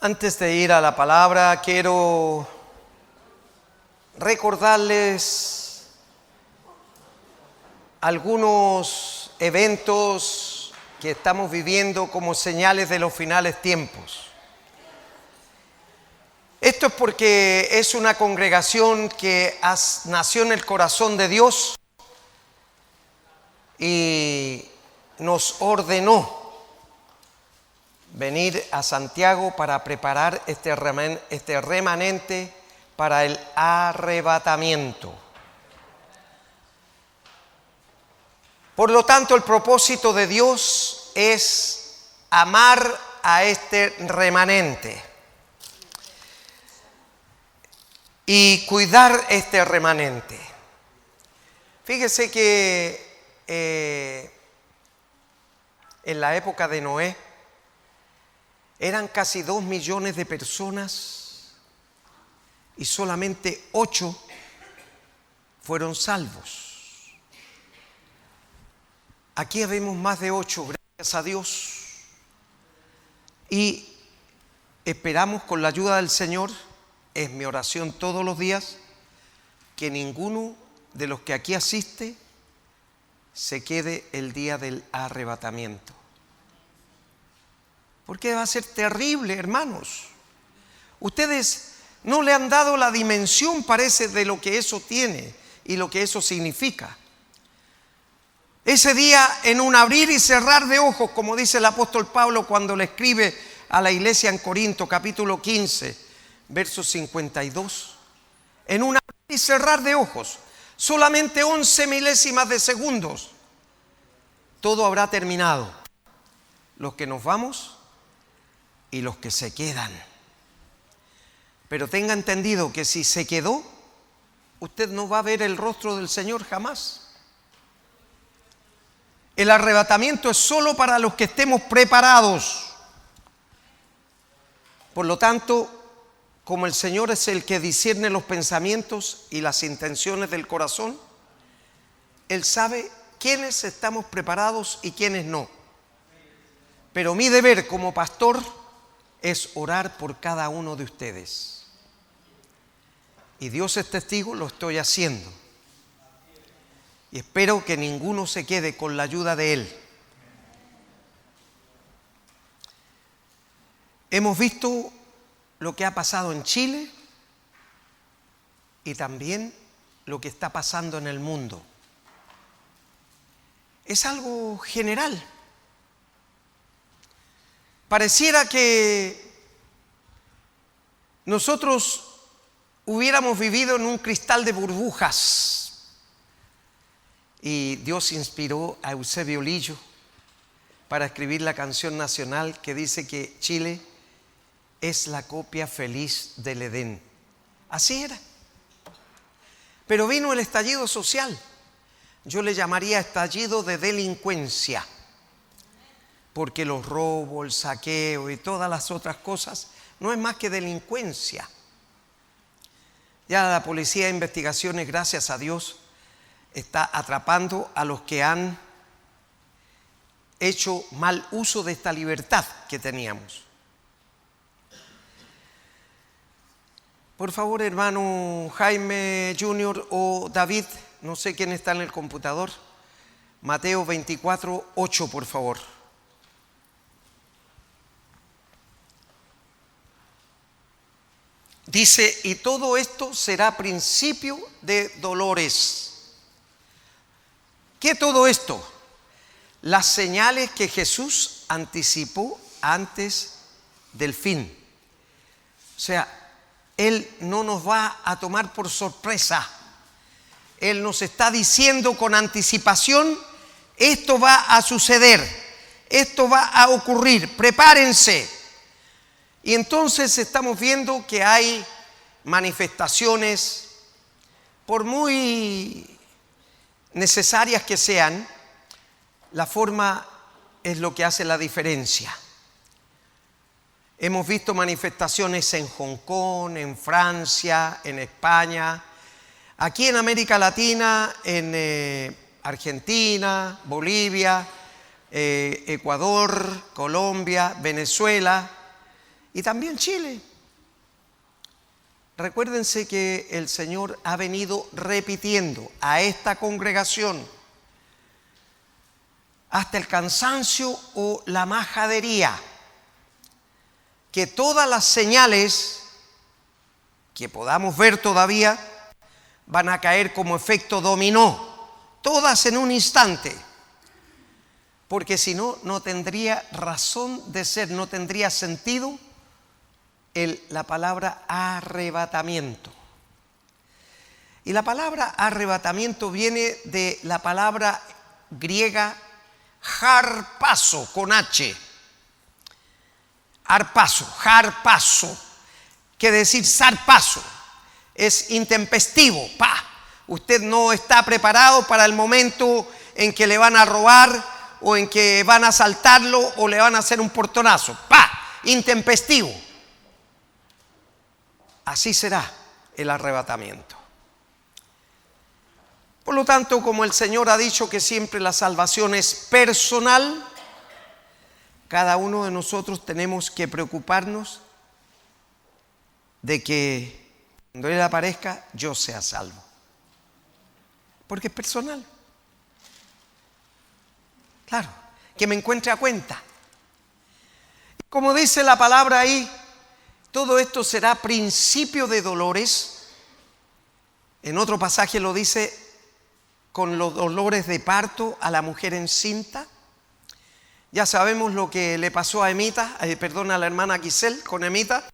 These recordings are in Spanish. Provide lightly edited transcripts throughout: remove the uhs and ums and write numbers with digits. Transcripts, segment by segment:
Antes de ir a la palabra, quiero recordarles algunos eventos que estamos viviendo como señales de los finales tiempos. Esto es porque es una congregación que nació en el corazón de Dios y nos ordenó venir a Santiago para preparar este remanente para el arrebatamiento. Por lo tanto, el propósito de Dios es amar a este remanente y cuidar este remanente. Fíjese que en la época de Noé eran casi 2 millones de personas y solamente 8 fueron salvos. Aquí vemos más de 8, gracias a Dios. Y esperamos con la ayuda del Señor, es mi oración todos los días, que ninguno de los que aquí asiste se quede el día del arrebatamiento. Porque va a ser terrible, hermanos. Ustedes no le han dado la dimensión, parece, de lo que eso tiene y lo que eso significa. Ese día, en un abrir y cerrar de ojos, como dice el apóstol Pablo cuando le escribe a la iglesia en Corinto, capítulo 15, verso 52, en un abrir y cerrar de ojos, solamente 11 milésimas de segundos, todo habrá terminado. Los que nos vamos y los que se quedan. Pero tenga entendido que si se quedó, usted no va a ver el rostro del Señor jamás. El arrebatamiento es solo para los que estemos preparados. Por lo tanto, como el Señor es el que discierne los pensamientos y las intenciones del corazón, Él sabe quiénes estamos preparados y quiénes no. Pero mi deber como pastor es orar por cada uno de ustedes. Y Dios es testigo, lo estoy haciendo. Y espero que ninguno se quede con la ayuda de Él. Hemos visto lo que ha pasado en Chile y también lo que está pasando en el mundo. Es algo general. Pareciera que nosotros hubiéramos vivido en un cristal de burbujas y Dios inspiró a Eusebio Lillo para escribir la canción nacional que dice que Chile es la copia feliz del Edén. Así era. Pero vino el estallido social. Yo le llamaría estallido de delincuencia. Porque los robos, el saqueo y todas las otras cosas no es más que delincuencia. Ya la policía de investigaciones, gracias a Dios, está atrapando a los que han hecho mal uso de esta libertad que teníamos. Por favor, hermano Jaime Junior o David, no sé quién está en el computador, Mateo 24, 8, por favor. Dice, y todo esto será principio de dolores. ¿Qué todo esto? Las señales que Jesús anticipó antes del fin. O sea, Él no nos va a tomar por sorpresa. Él nos está diciendo con anticipación, esto va a suceder, esto va a ocurrir, prepárense. Y entonces estamos viendo que hay manifestaciones, por muy necesarias que sean, la forma es lo que hace la diferencia. Hemos visto manifestaciones en Hong Kong, en Francia, en España, aquí en América Latina, en Argentina, Bolivia, Ecuador, Colombia, Venezuela. y también Chile. Recuérdense que el Señor ha venido repitiendo a esta congregación hasta el cansancio o la majadería que todas las señales que podamos ver todavía van a caer como efecto dominó, todas en un instante, porque si no, no tendría razón de ser, no tendría sentido la palabra arrebatamiento. Y la palabra arrebatamiento viene de la palabra griega harpazo, con H. Harpazo, quiere decir zarpazo, es intempestivo, usted no está preparado para el momento en que le van a robar o en que van a asaltarlo o le van a hacer un portonazo, intempestivo. Así será el arrebatamiento. Por lo tanto, como el Señor ha dicho que siempre la salvación es personal, cada uno de nosotros tenemos que preocuparnos de que cuando Él aparezca yo sea salvo, porque es personal. Claro, que me encuentre a cuenta. Como dice la palabra ahí, todo esto será principio de dolores. En otro pasaje lo dice, con los dolores de parto a la mujer encinta. Ya sabemos lo que le pasó a a la hermana Giselle con Emita,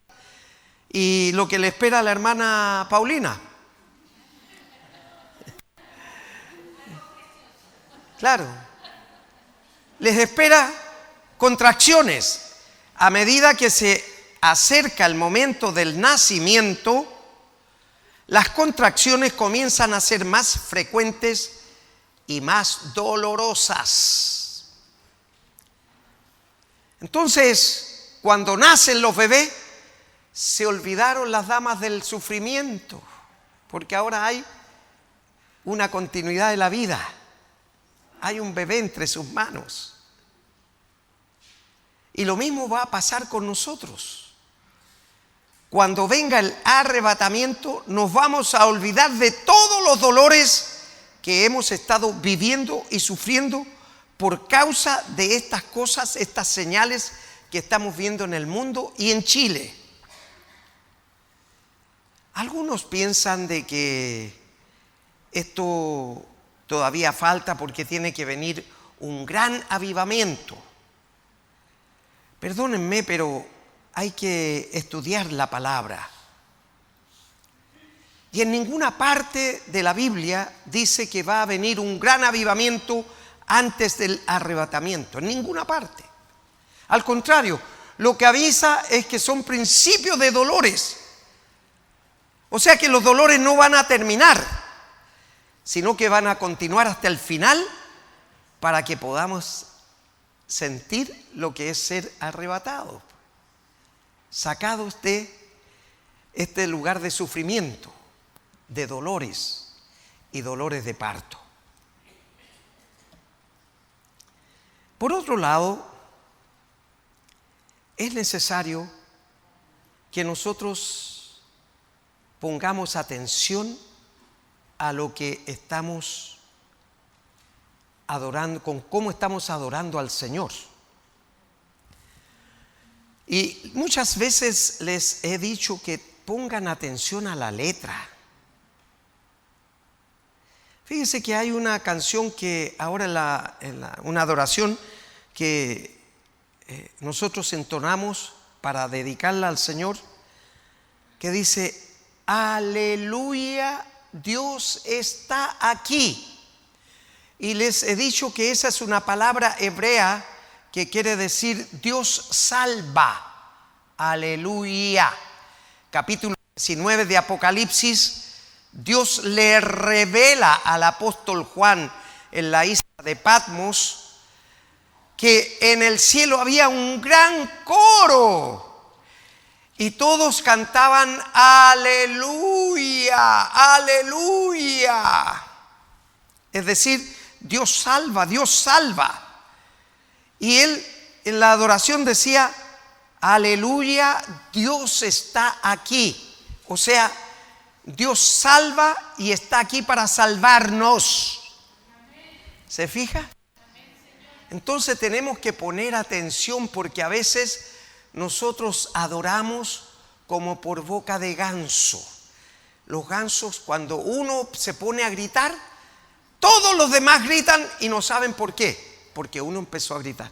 y lo que le espera a la hermana Paulina. Claro, les espera contracciones. A medida que se acerca el momento del nacimiento, las contracciones comienzan a ser más frecuentes y más dolorosas. Entonces, cuando nacen los bebés, se olvidaron las damas del sufrimiento, porque ahora hay una continuidad de la vida. Hay un bebé entre sus manos. Y lo mismo va a pasar con nosotros. Cuando venga el arrebatamiento, nos vamos a olvidar de todos los dolores que hemos estado viviendo y sufriendo por causa de estas cosas, estas señales que estamos viendo en el mundo y en Chile. Algunos piensan de que esto todavía falta porque tiene que venir un gran avivamiento. Perdónenme, pero hay que estudiar la palabra. Y en ninguna parte de la Biblia dice que va a venir un gran avivamiento antes del arrebatamiento, en ninguna parte. Al contrario, lo que avisa es que son principios de dolores. O sea que los dolores no van a terminar, sino que van a continuar hasta el final para que podamos sentir lo que es ser arrebatado, sacados de este lugar de sufrimiento, de dolores y dolores de parto. Por otro lado, es necesario que nosotros pongamos atención a lo que estamos adorando, con cómo estamos adorando al Señor. Y muchas veces les he dicho que pongan atención a la letra. Fíjense que hay una canción que ahora una adoración que nosotros entonamos para dedicarla al Señor, que dice: aleluya, Dios está aquí. Y les he dicho que esa es una palabra hebrea que quiere decir Dios salva. Aleluya. Capítulo 19 de Apocalipsis, Dios le revela al apóstol Juan en la isla de Patmos que en el cielo había un gran coro y todos cantaban aleluya, aleluya. Es decir, Dios salva, Dios salva. Y él en la adoración decía: aleluya, Dios está aquí. O sea, Dios salva y está aquí para salvarnos. ¿Se fija? Entonces tenemos que poner atención, porque a veces nosotros adoramos como por boca de ganso. Los gansos, cuando uno se pone a gritar, todos los demás gritan y no saben por qué, porque uno empezó a gritar.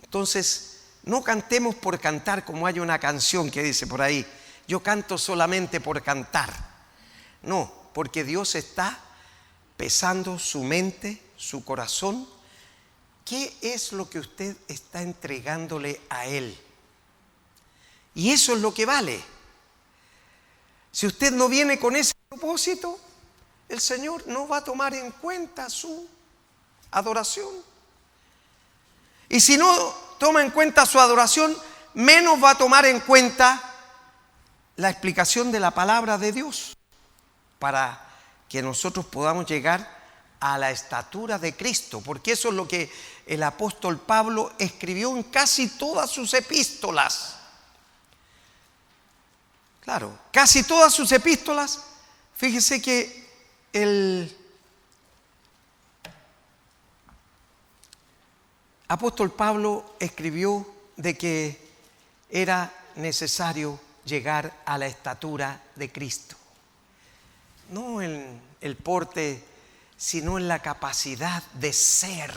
Entonces, no cantemos por cantar, como hay una canción que dice por ahí, yo canto solamente por cantar. No, porque Dios está pesando su mente, su corazón. ¿Qué es lo que usted está entregándole a Él? Y eso es lo que vale. Si usted no viene con ese propósito, el Señor no va a tomar en cuenta su adoración. Y si no toma en cuenta su adoración, menos va a tomar en cuenta la explicación de la palabra de Dios, para que nosotros podamos llegar a la estatura de Cristo, porque eso es lo que el apóstol Pablo escribió en casi todas sus epístolas. Claro, casi todas sus epístolas. Fíjese que el apóstol Pablo escribió de que era necesario llegar a la estatura de Cristo. No en el porte, sino en la capacidad de ser.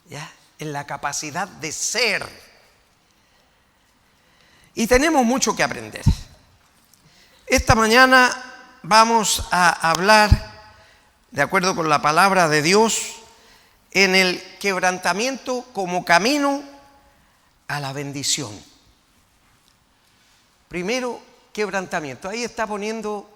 ¿Ya? En la capacidad de ser. Y tenemos mucho que aprender. Esta mañana vamos a hablar, de acuerdo con la palabra de Dios, en el quebrantamiento como camino a la bendición. Primero, quebrantamiento. Ahí está poniendo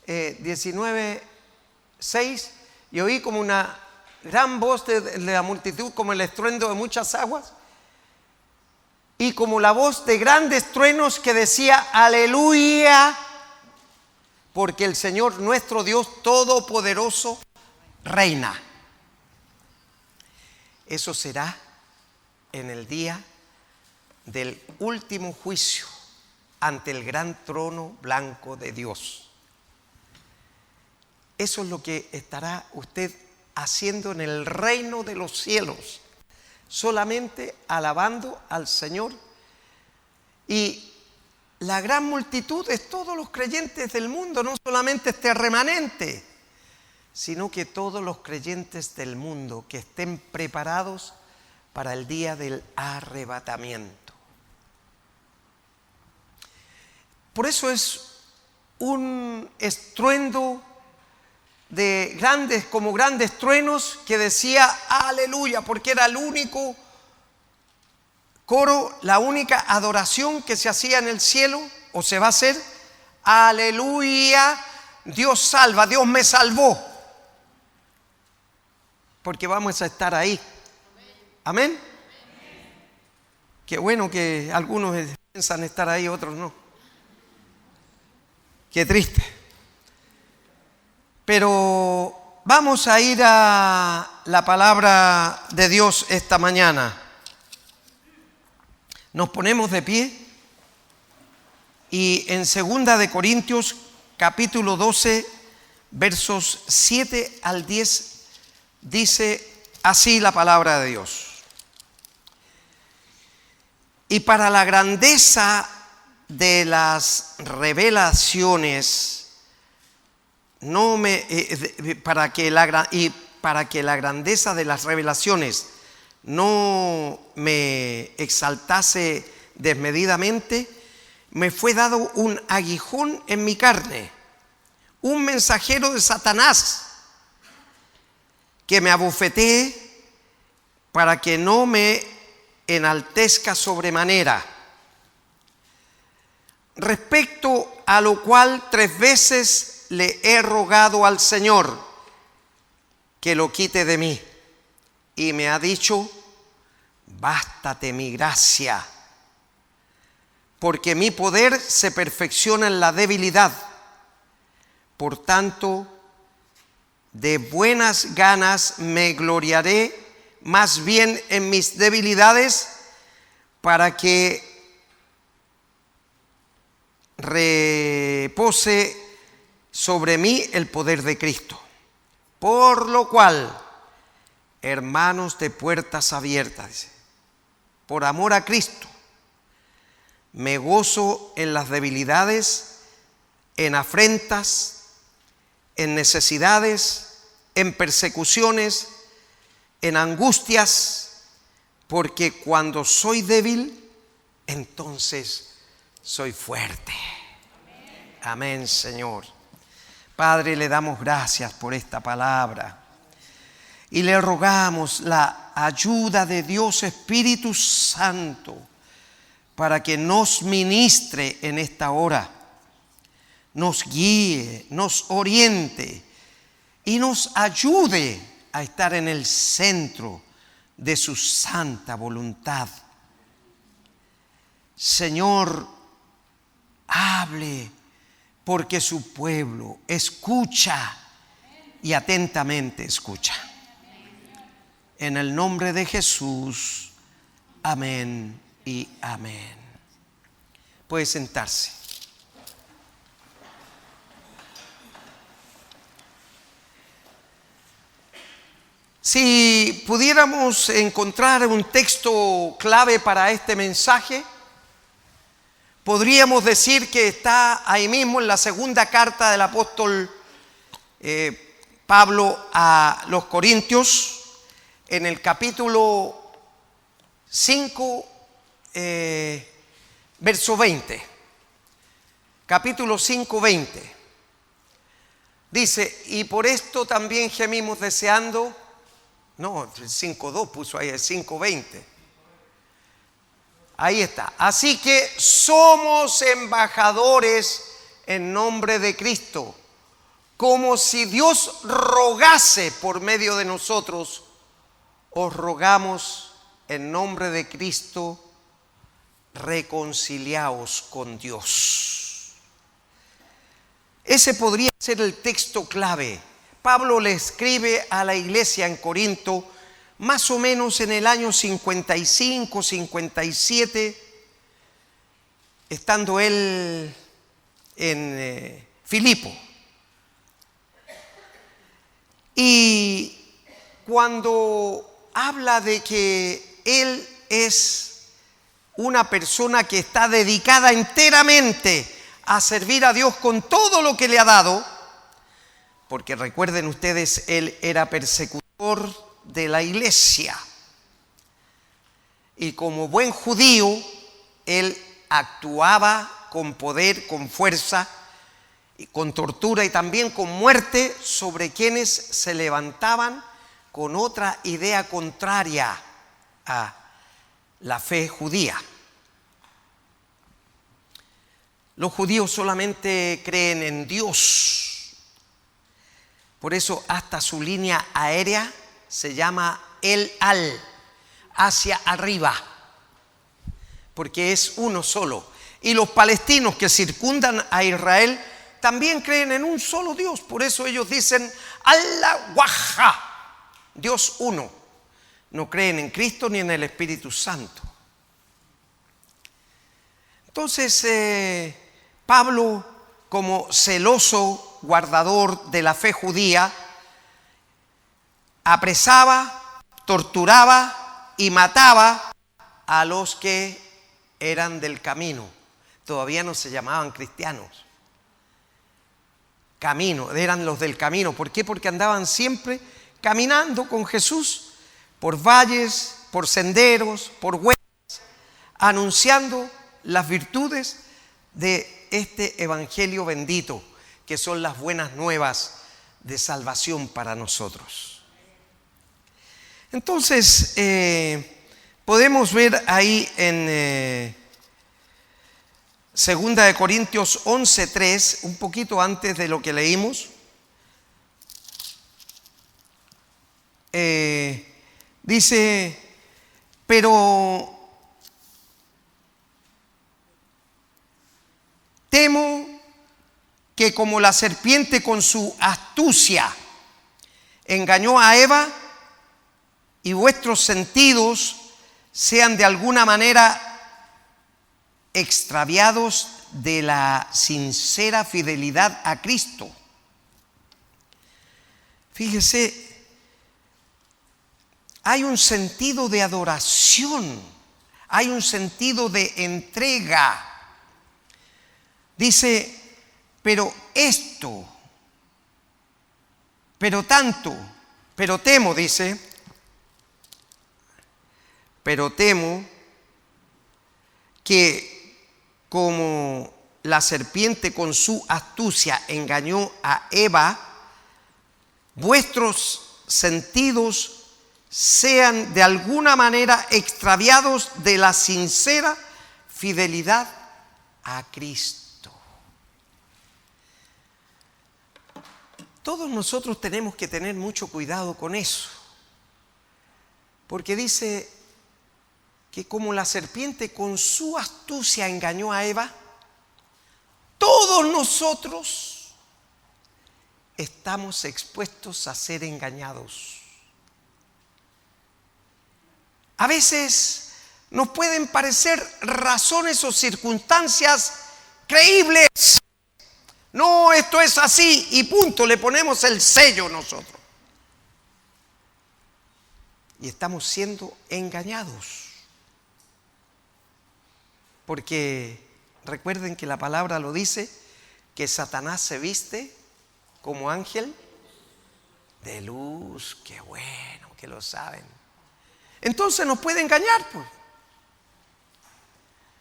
19:6, y oí como una gran voz de la multitud, como el estruendo de muchas aguas, y como la voz de grandes truenos que decía, aleluya, porque el Señor nuestro Dios Todopoderoso reina. Eso será en el día del último juicio ante el gran trono blanco de Dios. Eso es lo que estará usted haciendo en el reino de los cielos, solamente alabando al Señor. Y la gran multitud es todos los creyentes del mundo, no solamente este remanente, sino que todos los creyentes del mundo que estén preparados para el día del arrebatamiento. Por eso es un estruendo de grandes, como grandes truenos, que decía aleluya, porque era el único coro, la única adoración que se hacía en el cielo, o se va a hacer. Aleluya, Dios salva, Dios me salvó, porque vamos a estar ahí. Amén. Qué bueno que algunos piensan estar ahí, otros no. Qué triste. Pero vamos a ir a la palabra de Dios esta mañana. Nos ponemos de pie y en 2 de Corintios capítulo 12 versos 7 al 10 dice así la palabra de Dios. Y para la grandeza de las revelaciones, para que la grandeza de las revelaciones no me exaltase desmedidamente, me fue dado un aguijón en mi carne, un mensajero de Satanás, que me abofetee para que no me enaltezca sobremanera. Respecto a lo cual 3 veces le he rogado al Señor que lo quite de mí, y me ha dicho: bástate mi gracia, porque mi poder se perfecciona en la debilidad. Por tanto, de buenas ganas me gloriaré más bien en mis debilidades, para que repose sobre mí el poder de Cristo. Por lo cual, hermanos de puertas abiertas, dice, por amor a Cristo, me gozo en las debilidades, en afrentas, en necesidades, en persecuciones, en angustias, porque cuando soy débil, entonces soy fuerte. Amén, Señor. Padre, le damos gracias por esta palabra y le rogamos la ayuda de Dios Espíritu Santo para que nos ministre en esta hora, nos guíe, nos oriente y nos ayude a estar en el centro de su santa voluntad. Señor, hable, porque su pueblo escucha y atentamente escucha. En el nombre de Jesús, amén y amén. Puede sentarse. Si pudiéramos encontrar un texto clave para este mensaje, podríamos decir que está ahí mismo en la segunda carta del apóstol Pablo a los Corintios, en el capítulo 5, verso 20. Capítulo 5, 20. Dice, y por esto también gemimos deseando, no, el 5.2 puso ahí, el 5.20. Ahí está. Así que somos embajadores en nombre de Cristo, como si Dios rogase por medio de nosotros. Os rogamos en nombre de Cristo, reconciliaos con Dios. Ese podría ser el texto clave. Pablo le escribe a la iglesia en Corinto más o menos en el año 55, 57, estando él en Filipo. Y cuando habla de que él es una persona que está dedicada enteramente a servir a Dios con todo lo que le ha dado, porque recuerden ustedes, él era persecutor de la iglesia y como buen judío él actuaba con poder, con fuerza, y con tortura y también con muerte sobre quienes se levantaban con otra idea contraria a la fe judía. Los judíos solamente creen en Dios, por eso hasta su línea aérea se llama El Al, hacia arriba, porque es uno solo. Y los palestinos que circundan a Israel también creen en un solo Dios, por eso ellos dicen Allah Wahha, Dios uno. No creen en Cristo ni en el Espíritu Santo. Entonces Pablo, como celoso guardador de la fe judía, apresaba, torturaba y mataba a los que eran del camino. Todavía no se llamaban cristianos. Camino, eran los del camino. ¿Por qué? Porque andaban siempre caminando con Jesús por valles, por senderos, por huellas, anunciando las virtudes de este evangelio bendito, que son las buenas nuevas de salvación para nosotros. Entonces, podemos ver ahí en 2 de Corintios 11:3, un poquito antes de lo que leímos, dice, pero temo que como la serpiente con su astucia engañó a Eva, y vuestros sentidos sean de alguna manera extraviados de la sincera fidelidad a Cristo. Fíjese, hay un sentido de adoración, hay un sentido de entrega. Dice, pero esto, pero tanto, pero temo, dice, pero temo que como la serpiente con su astucia engañó a Eva, vuestros sentidos sean de alguna manera extraviados de la sincera fidelidad a Cristo. Todos nosotros tenemos que tener mucho cuidado con eso, porque dice que como la serpiente con su astucia engañó a Eva, todos nosotros estamos expuestos a ser engañados. A veces nos pueden parecer razones o circunstancias creíbles. No, esto es así y punto, le ponemos el sello nosotros. Y estamos siendo engañados. Porque recuerden que la palabra lo dice, que Satanás se viste como ángel de luz. Qué bueno que lo saben. Entonces nos puede engañar, pues.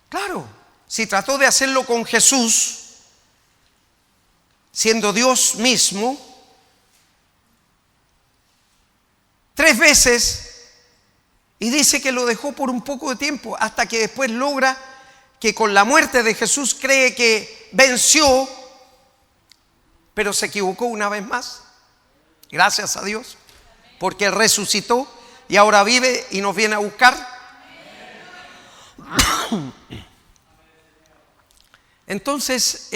Claro, si trató de hacerlo con Jesús, siendo Dios mismo, 3 veces, y dice que lo dejó por un poco de tiempo, hasta que después logra que con la muerte de Jesús cree que venció, pero se equivocó una vez más. Gracias a Dios, porque resucitó y ahora vive y nos viene a buscar. Entonces,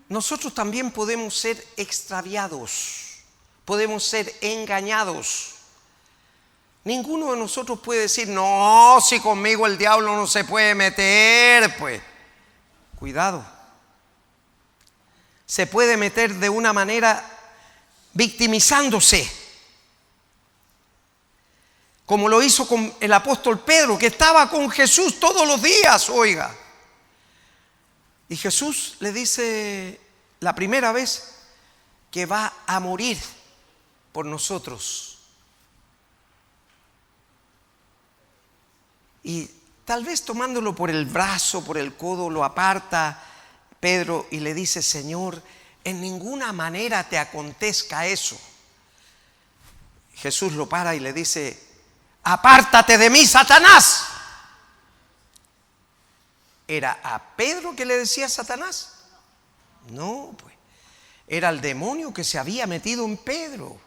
nosotros también podemos ser extraviados, podemos ser engañados. Ninguno de nosotros puede decir, no, si conmigo el diablo no se puede meter, pues. Cuidado. Se puede meter de una manera victimizándose, como lo hizo con el apóstol Pedro, que estaba con Jesús todos los días, oiga. Y Jesús le dice la primera vez que va a morir por nosotros. Y tal vez tomándolo por el brazo, por el codo, lo aparta Pedro y le dice, Señor, en ninguna manera te acontezca eso. Jesús lo para y le dice, apártate de mí, Satanás. ¿Era a Pedro que le decía Satanás? No, pues. Era el demonio que se había metido en Pedro.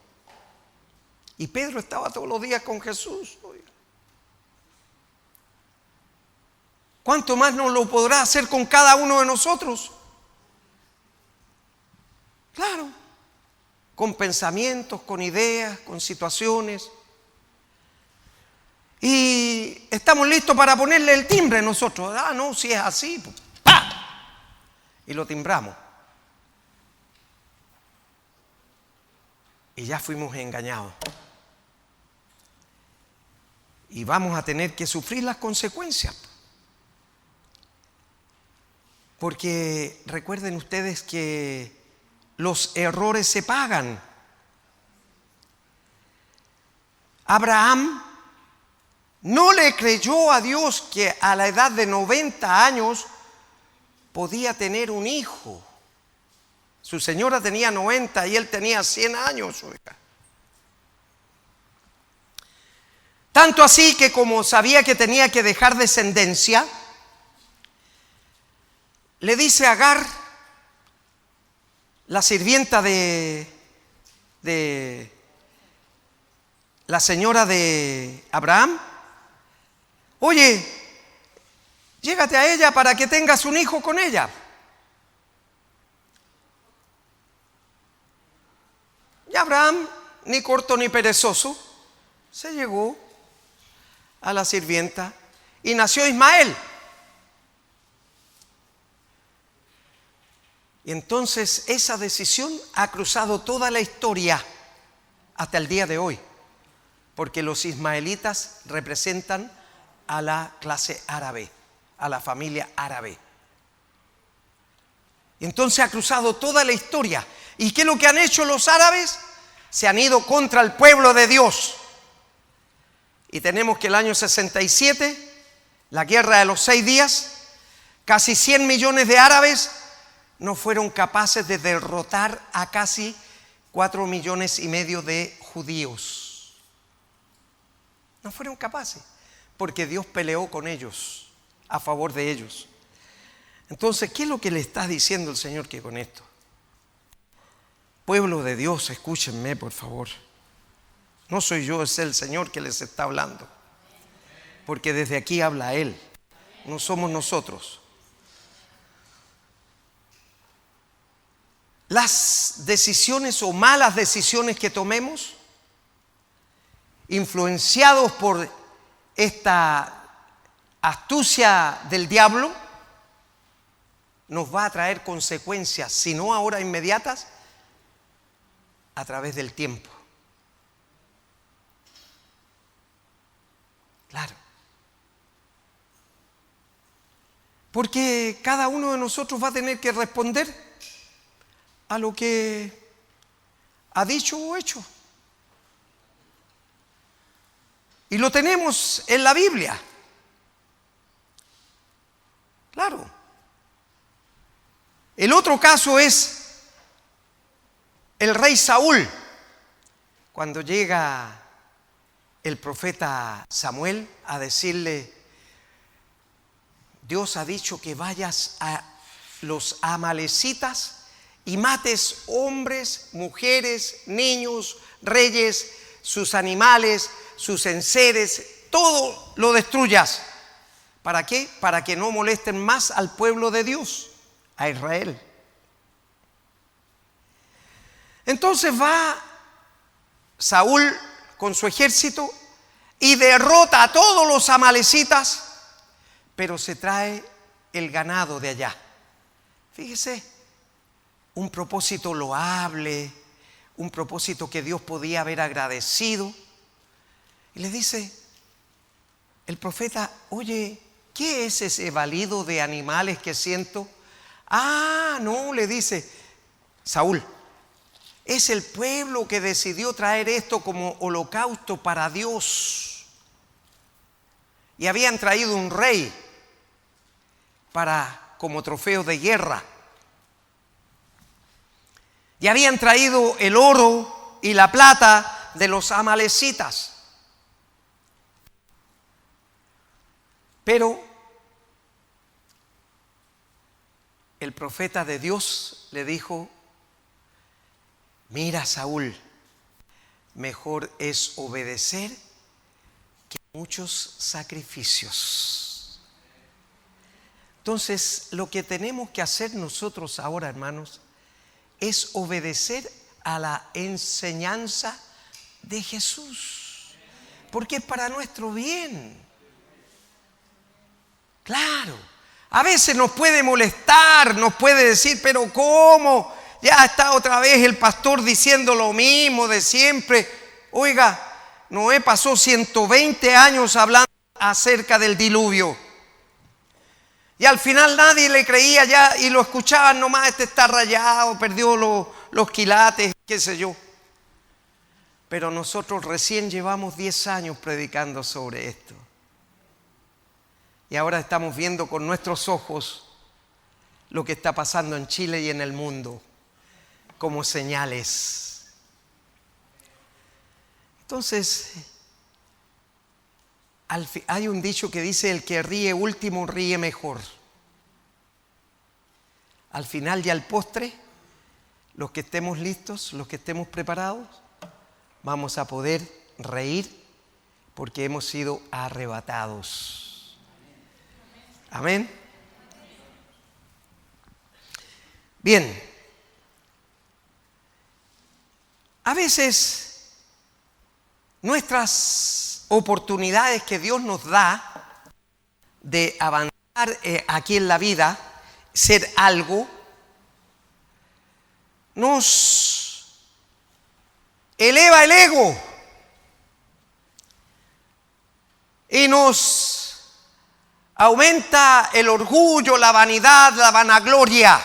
Y Pedro estaba todos los días con Jesús. ¿Cuánto más no lo podrá hacer con cada uno de nosotros? Claro, con pensamientos, con ideas, con situaciones. Y estamos listos para ponerle el timbre nosotros. Ah, no, si es así, pues, ¡pa! Y lo timbramos. Y ya fuimos engañados. Y vamos a tener que sufrir las consecuencias. Porque recuerden ustedes que los errores se pagan. Abraham no le creyó a Dios que a la edad de 90 años podía tener un hijo. Su señora tenía 90 y él tenía 100 años. Oiga. Tanto así que como sabía que tenía que dejar descendencia, le dice a Agar, la sirvienta de la señora de Abraham, oye, llégate a ella para que tengas un hijo con ella. Y Abraham ni corto ni perezoso, se llegó a la sirvienta y nació Ismael. Y entonces esa decisión ha cruzado toda la historia hasta el día de hoy, porque los ismaelitas representan a la clase árabe, a la familia árabe. Y entonces ha cruzado toda la historia. ¿Y qué es lo que han hecho los árabes? Se han ido contra el pueblo de Dios. Y tenemos que el año 67, la guerra de los 6 días, casi 100 millones de árabes no fueron capaces de derrotar a casi 4,5 millones de judíos. No fueron capaces, porque Dios peleó con ellos, a favor de ellos. Entonces, ¿qué es lo que le está diciendo el Señor que con esto? Pueblo de Dios, escúchenme por favor. No soy yo, es el Señor que les está hablando. Porque desde aquí habla Él, no somos nosotros. Las decisiones o malas decisiones que tomemos, influenciados por esta astucia del diablo, nos va a traer consecuencias, si no ahora inmediatas, a través del tiempo. Claro. Porque cada uno de nosotros va a tener que responder a lo que ha dicho o hecho. Y lo tenemos en la Biblia. Claro. El otro caso es el rey Saúl. Cuando llega el profeta Samuel a decirle: Dios ha dicho que vayas a los amalecitas y mates hombres, mujeres, niños, reyes, sus animales, sus enseres, todo lo destruyas. ¿Para qué? Para que no molesten más al pueblo de Dios, a Israel. Entonces va Saúl con su ejército y derrota a todos los amalecitas, pero se trae el ganado de allá. Fíjese, un propósito loable, un propósito que Dios podía haber agradecido. Y le dice el profeta: oye, ¿qué es ese balido de animales que siento? Ah, no, le dice Saúl, es el pueblo que decidió traer esto como holocausto para Dios. Y habían traído un rey como trofeo de guerra. Y habían traído el oro y la plata de los amalecitas. Pero el profeta de Dios le dijo: mira, Saúl, mejor es obedecer que muchos sacrificios. Entonces, lo que tenemos que hacer nosotros ahora, hermanos, es obedecer a la enseñanza de Jesús, porque es para nuestro bien. Claro, a veces nos puede molestar, nos puede decir: pero ¿cómo? Ya está otra vez el pastor diciendo lo mismo de siempre. Oiga, Noé pasó 120 años hablando acerca del diluvio. Y al final nadie le creía ya y lo escuchaban nomás: este está rayado, perdió los quilates, qué sé yo. Pero nosotros recién llevamos 10 años predicando sobre esto. Y ahora estamos viendo con nuestros ojos lo que está pasando en Chile y en el mundo como señales. Entonces, hay un dicho que dice: el que ríe último ríe mejor. Al final y al postre, los que estemos listos, los que estemos preparados, vamos a poder reír porque hemos sido arrebatados. Amén. Bien. A veces nuestras oportunidades que Dios nos da de avanzar aquí en la vida, ser algo, nos eleva el ego y nos aumenta el orgullo, la vanidad, la vanagloria,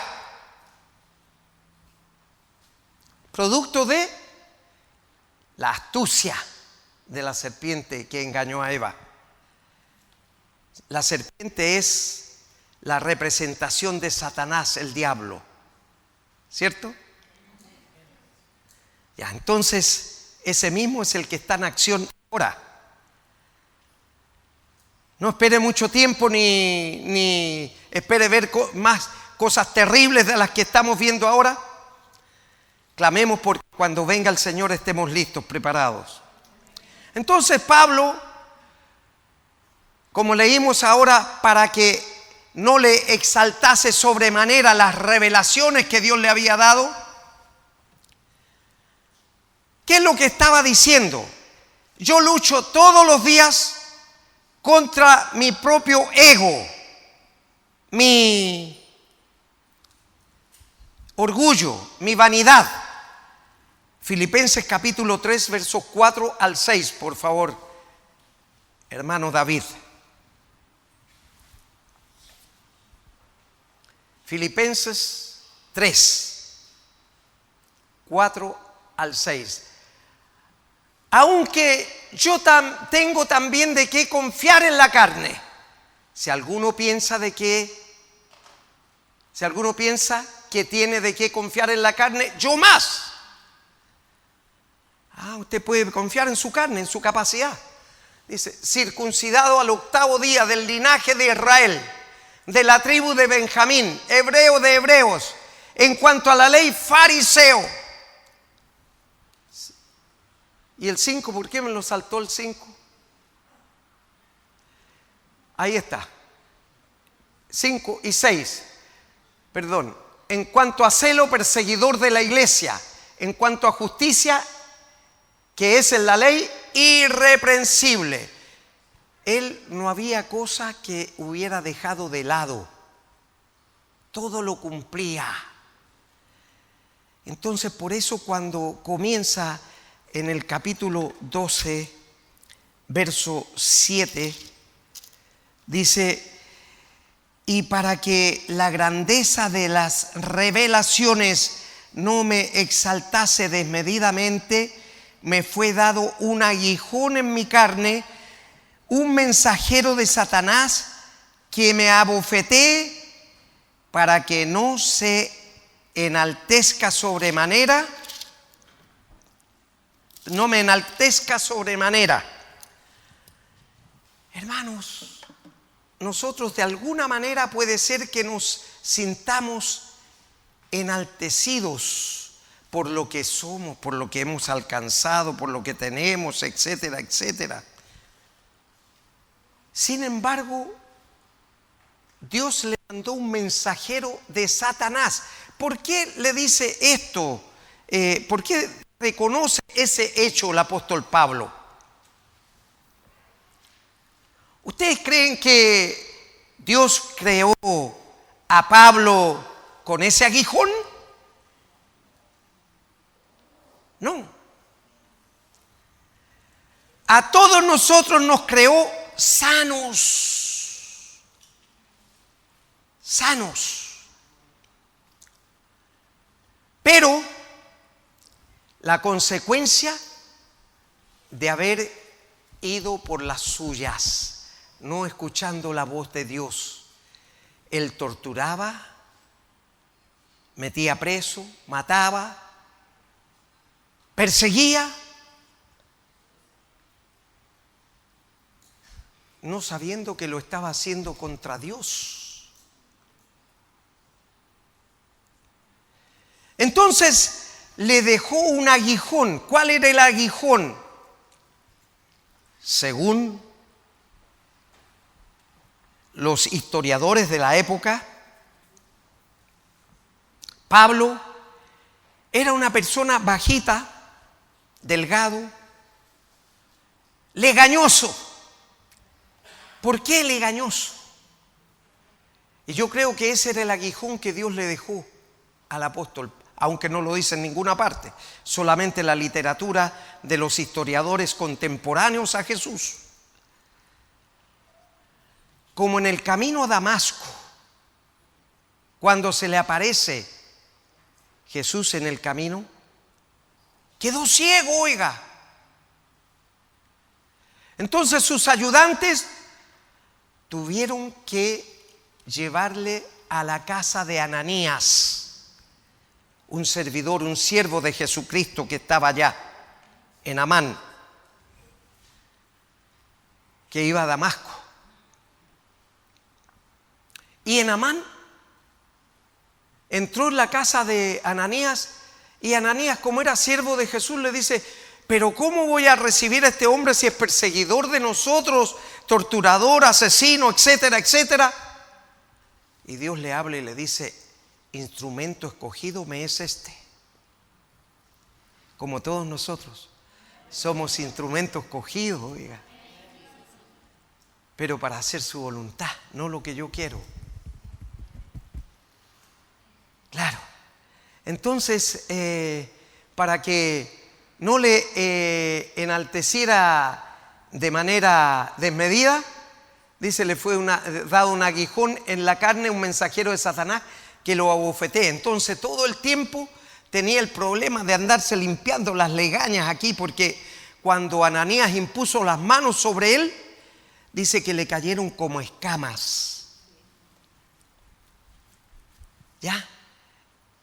producto de la astucia de la serpiente que engañó a Eva. La serpiente es la representación de Satanás, el diablo, ¿cierto? Ya, entonces ese mismo es el que está en acción ahora. No espere mucho tiempo ni espere ver más cosas terribles de las que estamos viendo ahora. Clamemos porque cuando venga el Señor estemos listos, preparados. Entonces Pablo, como leímos ahora, para que no le exaltase sobremanera las revelaciones que Dios le había dado, ¿qué es lo que estaba diciendo? Yo lucho todos los días contra mi propio ego, mi orgullo, mi vanidad. Filipenses capítulo 3, versos 4 al 6, por favor, hermano David. Filipenses 3, 4 al 6. Aunque yo tengo también de qué confiar en la carne. Si alguno piensa que tiene de qué confiar en la carne, yo más. Usted puede confiar en su carne, en su capacidad. Dice, circuncidado al 8º día del linaje de Israel, de la tribu de Benjamín, hebreo de hebreos, en cuanto a la ley, fariseo. ¿Y el 5? ¿Por qué me lo saltó el 5? Ahí está. 5 y 6. Perdón. En cuanto a celo, perseguidor de la iglesia. En cuanto a justicia, que es en la ley, irreprensible. Él no había cosa que hubiera dejado de lado. Todo lo cumplía. Entonces, por eso cuando comienza en el capítulo 12, verso 7, dice, y para que la grandeza de las revelaciones no me exaltase desmedidamente, me fue dado un aguijón en mi carne, un mensajero de Satanás que me abofetee para que no se enaltezca sobremanera, no me enaltezca sobremanera. Hermanos, nosotros de alguna manera puede ser que nos sintamos enaltecidos por lo que somos, por lo que hemos alcanzado, por lo que tenemos, etcétera, etcétera. Sin embargo, Dios le mandó un mensajero de Satanás. ¿Por qué le dice esto? ¿Por qué reconoce ese hecho el apóstol Pablo? ¿Ustedes creen que Dios creó a Pablo con ese aguijón? No. A todos nosotros nos creó sanos. Pero la consecuencia de haber ido por las suyas, no escuchando la voz de Dios, Él torturaba, metía preso, mataba, perseguía, no sabiendo que lo estaba haciendo contra Dios. Entonces le dejó un aguijón. ¿Cuál era el aguijón? Según los historiadores de la época, Pablo era una persona bajita, delgado, legañoso. ¿Por qué legañoso? Y yo creo que ese era el aguijón que Dios le dejó al apóstol, aunque no lo dice en ninguna parte, solamente la literatura de los historiadores contemporáneos a Jesús. Como en el camino a Damasco, cuando se le aparece Jesús en el camino, quedó ciego, oiga. Entonces sus ayudantes tuvieron que llevarle a la casa de Ananías, un servidor, un siervo de Jesucristo que estaba allá en Amán, que iba a Damasco. Y en Amán entró en la casa de Ananías, y Ananías, como era siervo de Jesús, le dice: pero ¿cómo voy a recibir a este hombre si es perseguidor de nosotros, torturador, asesino, etcétera, etcétera? Y Dios le habla y le dice: instrumento escogido me es este. Como todos nosotros somos instrumentos escogidos, oiga, pero para hacer su voluntad, no lo que yo quiero. Claro. Entonces, para que no le enalteciera de manera desmedida, dice, le fue dado un aguijón en la carne, un mensajero de Satanás que lo abofeté. Entonces todo el tiempo tenía el problema de andarse limpiando las legañas aquí, porque cuando Ananías impuso las manos sobre él, dice que le cayeron como escamas. ¿Ya?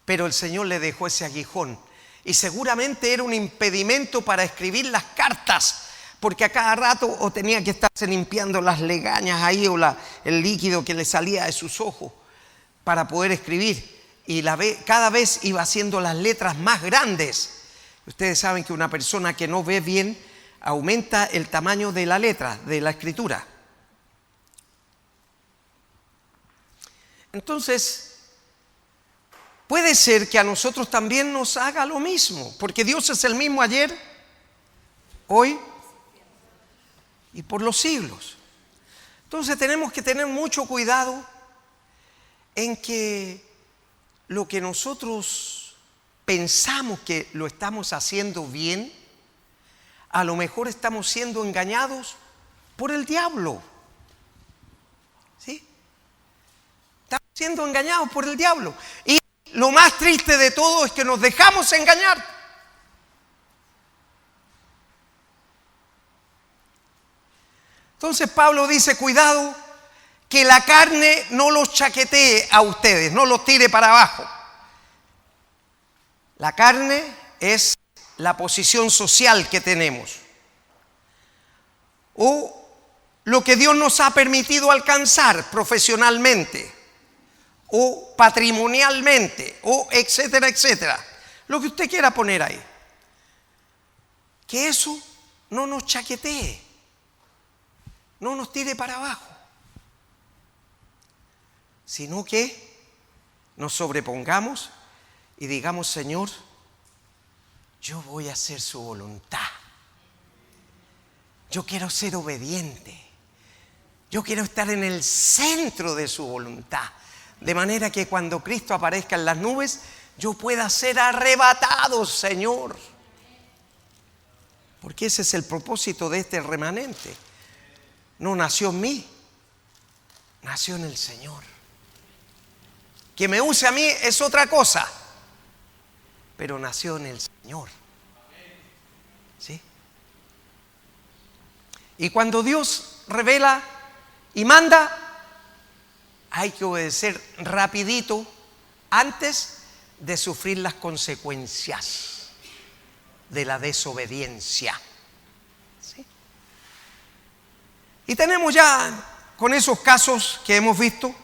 Pero el Señor le dejó ese aguijón, y seguramente era un impedimento para escribir las cartas, porque a cada rato o tenía que estarse limpiando las legañas ahí, o el líquido que le salía de sus ojos para poder escribir, y cada vez iba haciendo las letras más grandes. Ustedes saben que una persona que no ve bien aumenta el tamaño de la letra, de la escritura. Entonces, puede ser que a nosotros también nos haga lo mismo, porque Dios es el mismo ayer, hoy y por los siglos. Entonces tenemos que tener mucho cuidado en que lo que nosotros pensamos que lo estamos haciendo bien, a lo mejor estamos siendo engañados por el diablo. ¿Sí? Estamos siendo engañados por el diablo. Y lo más triste de todo es que nos dejamos engañar. Entonces Pablo dice: cuidado que la carne no los chaquetee a ustedes, no los tire para abajo. La carne es la posición social que tenemos, o lo que Dios nos ha permitido alcanzar profesionalmente, o patrimonialmente, o etcétera, etcétera. Lo que usted quiera poner ahí. Que eso no nos chaquetee, no nos tire para abajo, sino que nos sobrepongamos y digamos: Señor, yo voy a hacer su voluntad. Yo quiero ser obediente. Yo quiero estar en el centro de su voluntad. De manera que cuando Cristo aparezca en las nubes, yo pueda ser arrebatado, Señor. Porque ese es el propósito de este remanente. No nació en mí, nació en el Señor. Que me use a mí es otra cosa, pero nació en el Señor. ¿Sí? Y cuando Dios revela y manda, hay que obedecer rapidito antes de sufrir las consecuencias de la desobediencia. ¿Sí? Y tenemos ya, con esos casos que hemos visto,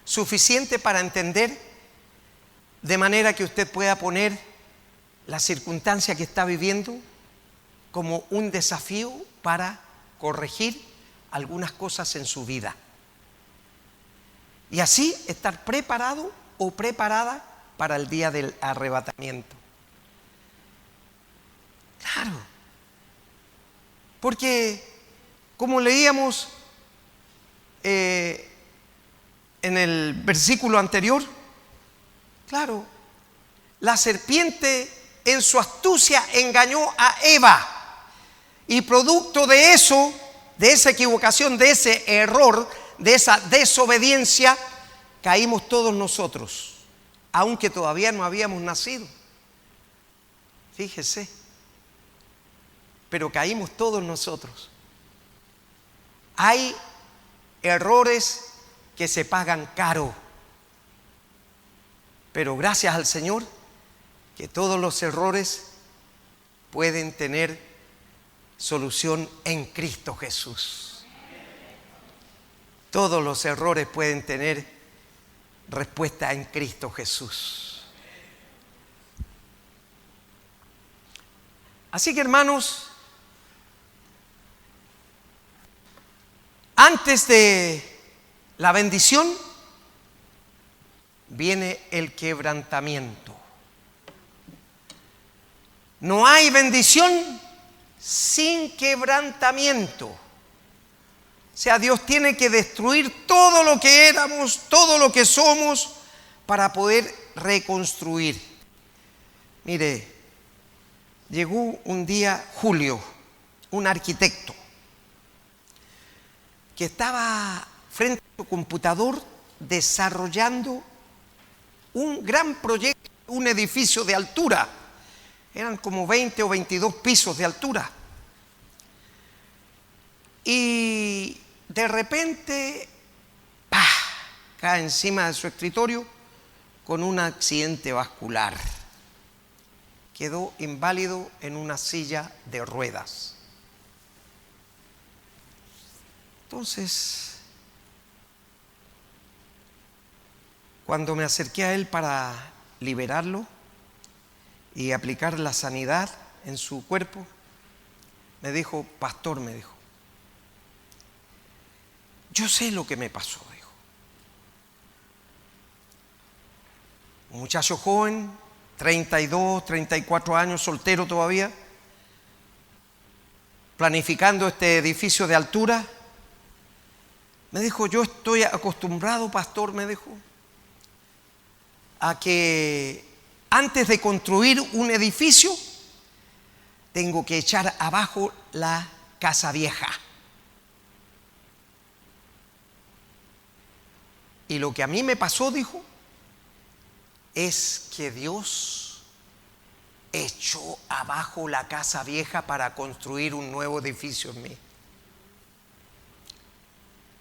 suficiente para entender, de manera que usted pueda poner la circunstancia que está viviendo como un desafío para corregir algunas cosas en su vida. Y así estar preparado o preparada para el día del arrebatamiento. Claro. Porque, como leíamos en el versículo anterior, claro, la serpiente en su astucia engañó a Eva. Y producto de eso, de esa equivocación, de ese error, de esa desobediencia, caímos todos nosotros, aunque todavía no habíamos nacido. Fíjese, pero caímos todos nosotros. Hay errores que se pagan caro, pero gracias al Señor que todos los errores pueden tener solución en Cristo Jesús. Todos los errores pueden tener respuesta en Cristo Jesús. Así que, hermanos, antes de la bendición viene el quebrantamiento. No hay bendición sin quebrantamiento. O sea, Dios tiene que destruir todo lo que éramos, todo lo que somos, para poder reconstruir. Mire, llegó un día Julio, un arquitecto, que estaba frente a su computador desarrollando un gran proyecto, un edificio de altura. Eran como 20 o 22 pisos de altura. Y de repente, ¡pah!, cae encima de su escritorio con un accidente vascular. Quedó inválido en una silla de ruedas. Entonces, cuando me acerqué a él para liberarlo y aplicar la sanidad en su cuerpo, me dijo: pastor, me dijo, yo sé lo que me pasó, dijo. Un muchacho joven, 32, 34 años, soltero todavía, planificando este edificio de altura. Me dijo: yo estoy acostumbrado, pastor, me dijo, a que antes de construir un edificio tengo que echar abajo la casa vieja. Y lo que a mí me pasó, dijo, es que Dios echó abajo la casa vieja para construir un nuevo edificio en mí.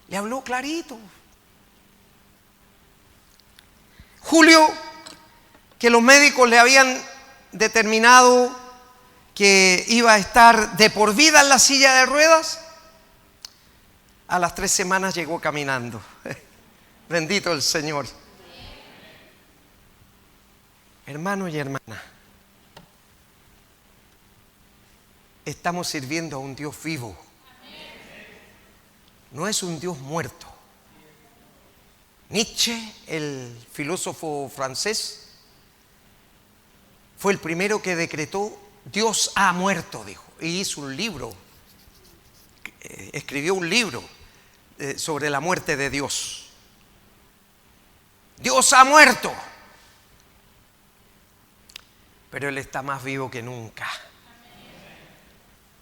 Le habló clarito. Julio, que los médicos le habían determinado que iba a estar de por vida en la silla de ruedas, a las 3 semanas llegó caminando. Bendito el Señor. Hermano y hermana, estamos sirviendo a un Dios vivo. No es un Dios muerto. Nietzsche, el filósofo francés, fue el primero que decretó: Dios ha muerto, dijo, y hizo un libro, escribió un libro sobre la muerte de Dios. Dios ha muerto, pero Él está más vivo que nunca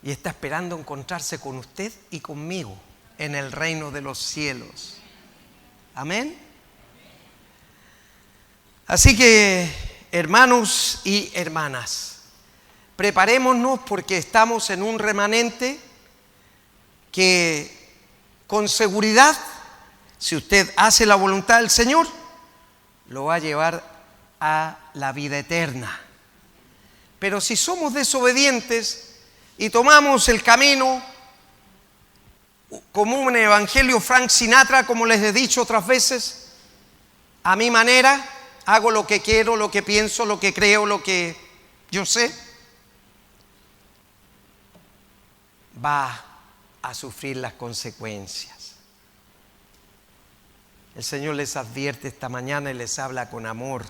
y está esperando encontrarse con usted y conmigo en el reino de los cielos. Amén. Así que, hermanos y hermanas, preparémonos, porque estamos en un remanente que con seguridad, si usted hace la voluntad del Señor, lo va a llevar a la vida eterna. Pero si somos desobedientes y tomamos el camino como un evangelio Frank Sinatra, como les he dicho otras veces, a mi manera, hago lo que quiero, lo que pienso, lo que creo, lo que yo sé, va a sufrir las consecuencias. El Señor les advierte esta mañana y les habla con amor.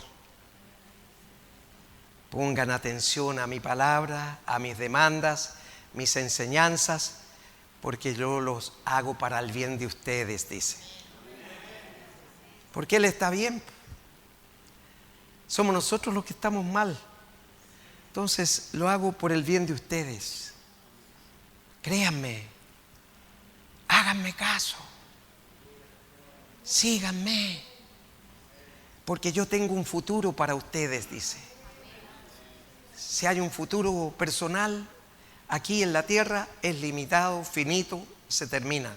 Pongan atención a mi palabra, a mis demandas, mis enseñanzas, porque yo los hago para el bien de ustedes, dice. Porque Él está bien. Somos nosotros los que estamos mal. Entonces lo hago por el bien de ustedes. Créanme, háganme caso, síganme, porque yo tengo un futuro para ustedes, dice. Si hay un futuro personal, aquí en la tierra es limitado, finito, se termina.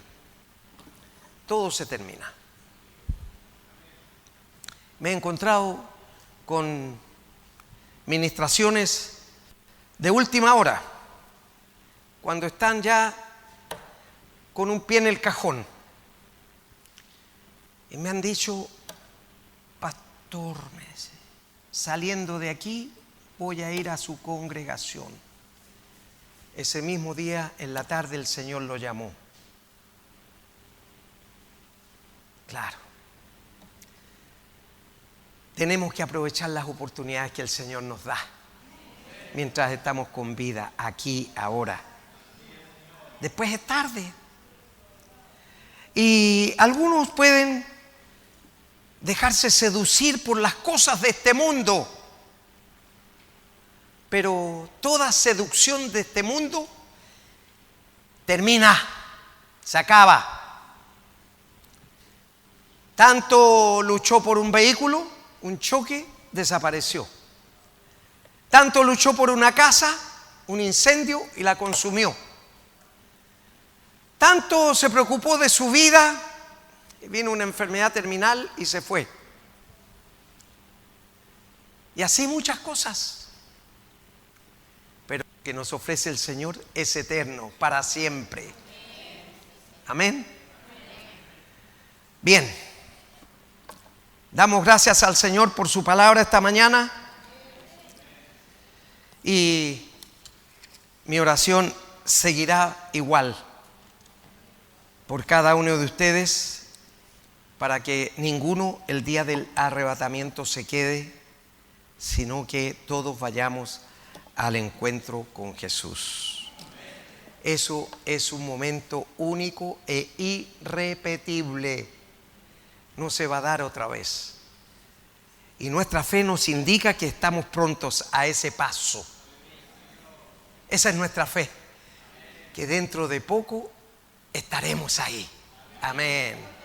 Todo se termina. Me he encontrado con ministraciones de última hora, cuando están ya con un pie en el cajón. Y me han dicho: pastor, saliendo de aquí voy a ir a su congregación. Ese mismo día, en la tarde, el Señor lo llamó. Claro. Tenemos que aprovechar las oportunidades que el Señor nos da mientras estamos con vida, aquí, ahora. Después es tarde. Y algunos pueden dejarse seducir por las cosas de este mundo, pero toda seducción de este mundo termina, se acaba. Tanto luchó por un vehículo, un choque, desapareció. Tanto luchó por una casa, un incendio, y la consumió. Tanto se preocupó de su vida, y vino una enfermedad terminal y se fue. Y así muchas cosas. Pero lo que nos ofrece el Señor es eterno, para siempre. Amén. Bien. Damos gracias al Señor por su palabra esta mañana. Y mi oración seguirá igual por cada uno de ustedes, para que ninguno el día del arrebatamiento se quede, sino que todos vayamos al encuentro con Jesús. Eso es un momento único e irrepetible. No se va a dar otra vez. Y nuestra fe nos indica que estamos prontos a ese paso. Esa es nuestra fe, que dentro de poco estaremos ahí. Amén.